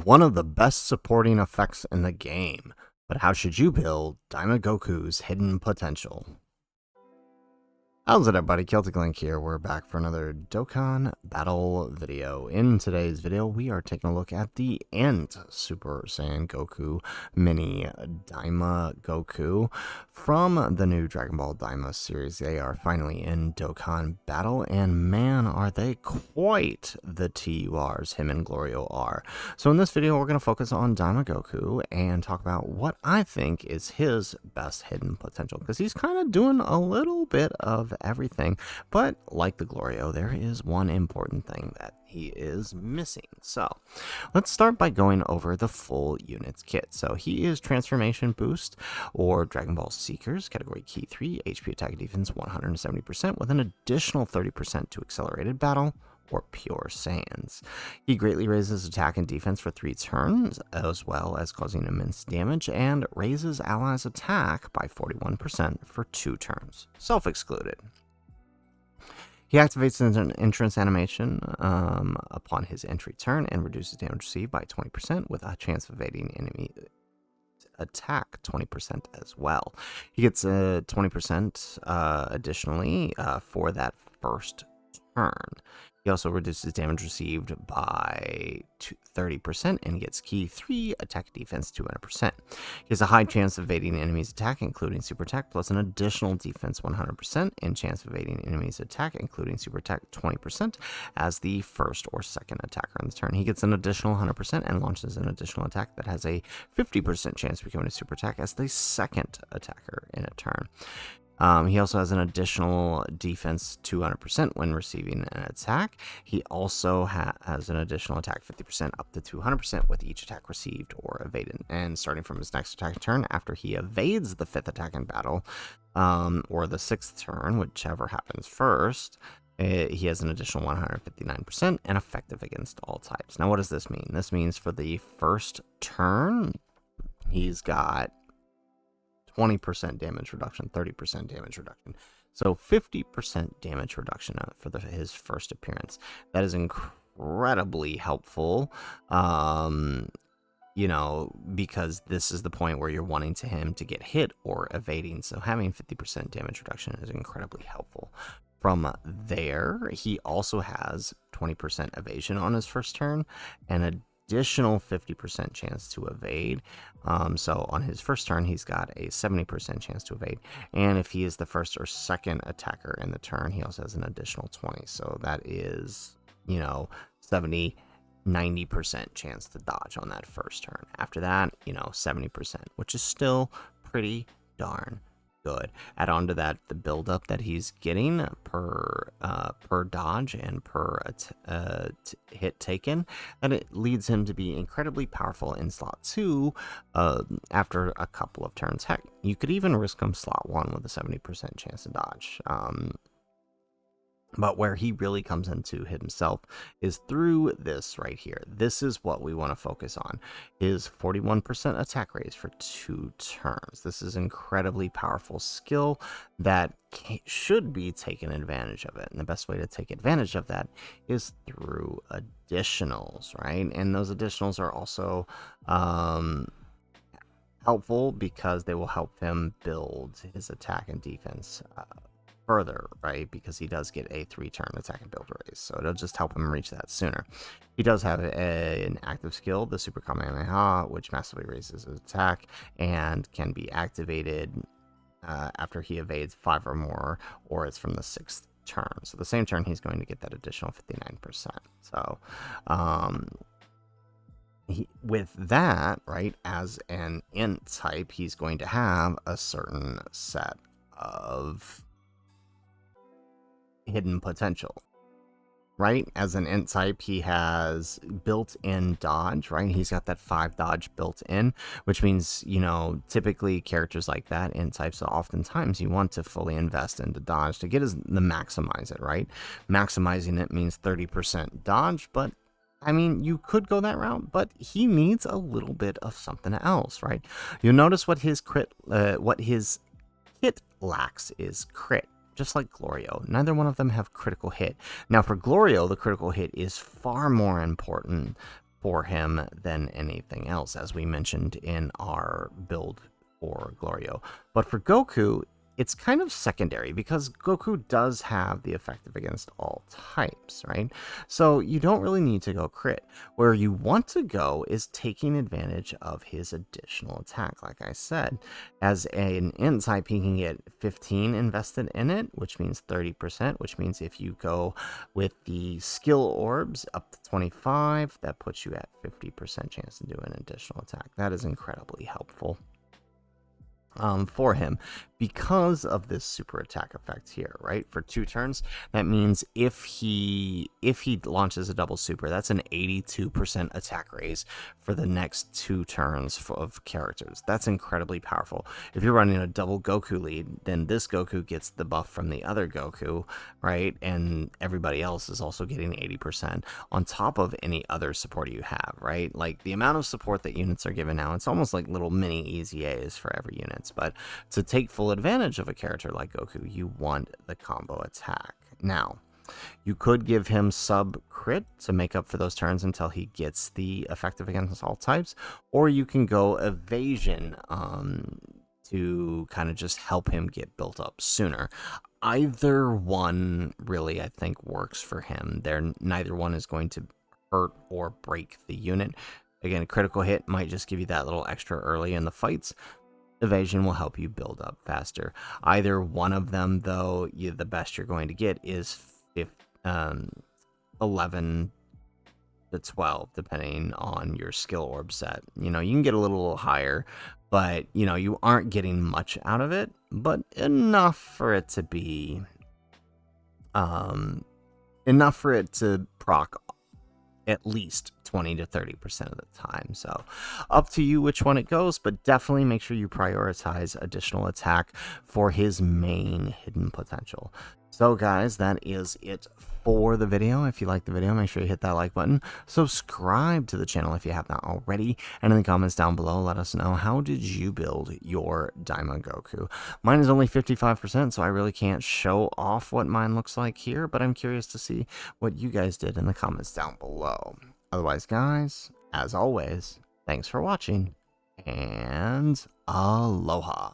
One of the best supporting effects in the game, but how should you build Daima Goku's hidden potential? How's it everybody, Celtic Link here. We're back for another Dokkan battle video. In today's video, we are taking a look at the INT Super Saiyan Goku Mini Daima Goku from the new Dragon Ball Daima series. They are finally in Dokkan battle, and man, are they quite the TURs, him and Glorio are. So in this video, we're going to focus on Daima Goku and talk about what I think is his best hidden potential, because he's kind of doing a little bit of everything, but like the Glorio, there is one important thing that he is missing. So let's start by going over the full units kit. So he is Transformation Boost or Dragon Ball Seekers, category key 3, HP attack and defense 170% with an additional 30% to accelerated battle or pure Saiyans. He greatly raises attack and defense for 3 turns, as well as causing immense damage, and raises allies' attack by 41% for 2 turns. Self-excluded. He activates an entrance animation upon his entry turn and reduces damage received by 20% with a chance of evading enemy attack 20% as well. He gets a 20% additionally for that first turn. He also reduces damage received by 30% and gets key 3 attack defense 200%. He has a high chance of evading enemies' attack, including super attack, plus an additional defense 100% and chance of evading enemies' attack, including super attack 20% as the first or second attacker on the turn. He gets an additional 100% and launches an additional attack that has a 50% chance of becoming a super attack as the second attacker in a turn. He also has an additional defense 200% when receiving an attack. He also has an additional attack 50% up to 200% with each attack received or evaded. And starting from his next attack turn, after he evades the 5th attack in battle, or the 6th turn, whichever happens first, he has an additional 159% and effective against all types. Now, what does this mean? This means for the first turn, he's got 20% damage reduction, 30% damage reduction. So 50% damage reduction for his first appearance. That is incredibly helpful, because this is the point where you're wanting him to get hit or evading. So having 50% damage reduction is incredibly helpful. From there, he also has 20% evasion on his first turn and additional 50% chance to evade. So on his first turn, he's got a 70% chance to evade. And if he is the first or second attacker in the turn, he also has an additional 20. So that is, 70, 90% chance to dodge on that first turn. After that, 70%, which is still pretty darn good. Add on to that the buildup that he's getting per dodge and per hit taken, and it leads him to be incredibly powerful in slot 2 after a couple of turns. Heck, you could even risk him slot 1 with a 70% chance to dodge. But where he really comes into himself is through this right here. This is what we want to focus on. His 41% attack raise for 2 turns. This is incredibly powerful skill that should be taken advantage of it. And the best way to take advantage of that is through additionals, right? And those additionals are also helpful because they will help him build his attack and defense further, right? Because he does get a 3-turn attack and build raise, so it'll just help him reach that sooner. He does have an active skill, the Super Kamehameha, which massively raises his attack and can be activated after he evades 5 or more, or it's from the 6th turn. So the same turn, he's going to get that additional 59%. So with that, right, as an INT type, he's going to have a certain set of hidden potential, right? As an INT type, he has built-in dodge, right? He's got that 5 dodge built in, which means, typically characters like that, INT types, so oftentimes you want to fully invest into dodge to get the maximize it, right? Maximizing it means 30% dodge, but I mean, you could go that route, but he needs a little bit of something else, right? You'll notice what his hit lacks is crit. Just like Glorio, neither one of them have critical hit. Now for Glorio, the critical hit is far more important for him than anything else, as we mentioned in our build for Glorio. But for Goku, it's kind of secondary because Goku does have the effective against all types, right? So you don't really need to go crit. Where you want to go is taking advantage of his additional attack. Like I said, as an INT type, he can get 15 invested in it, which means 30%, which means if you go with the skill orbs up to 25, that puts you at 50% chance to do an additional attack. That is incredibly helpful for him because of this super attack effect here, right? For 2 turns, that means if he launches a double super, that's an 82% attack raise for the next 2 turns of characters. That's incredibly powerful. If you're running a double Goku lead, then this Goku gets the buff from the other Goku, right? And everybody else is also getting 80% on top of any other support you have, right? Like the amount of support that units are given now, it's almost like little mini EZAs for every unit. But to take full advantage of a character like Goku, you want the combo attack. Now, you could give him sub crit to make up for those turns until he gets the effective against all types, or you can go evasion to kind of just help him get built up sooner. Either one really, I think, works for him. Neither one is going to hurt or break the unit. Again, a critical hit might just give you that little extra early in the fights. Evasion will help you build up faster. Either one of them, though, the best you're going to get is 11 to 12, depending on your skill orb set. You know, you can get a little higher, but, you know, you aren't getting much out of it, but enough for it to be, enough for it to proc at least 20 to 30% of the time. So up to you which one it goes, but definitely make sure you prioritize additional attack for his main hidden potential. So guys, that is it for the video. If you liked the video, make sure you hit that like button. Subscribe to the channel if you have not already. And in the comments down below, let us know, how did you build your Daima Goku? Mine is only 55%, so I really can't show off what mine looks like here, but I'm curious to see what you guys did in the comments down below. Otherwise, guys, as always, thanks for watching, and aloha.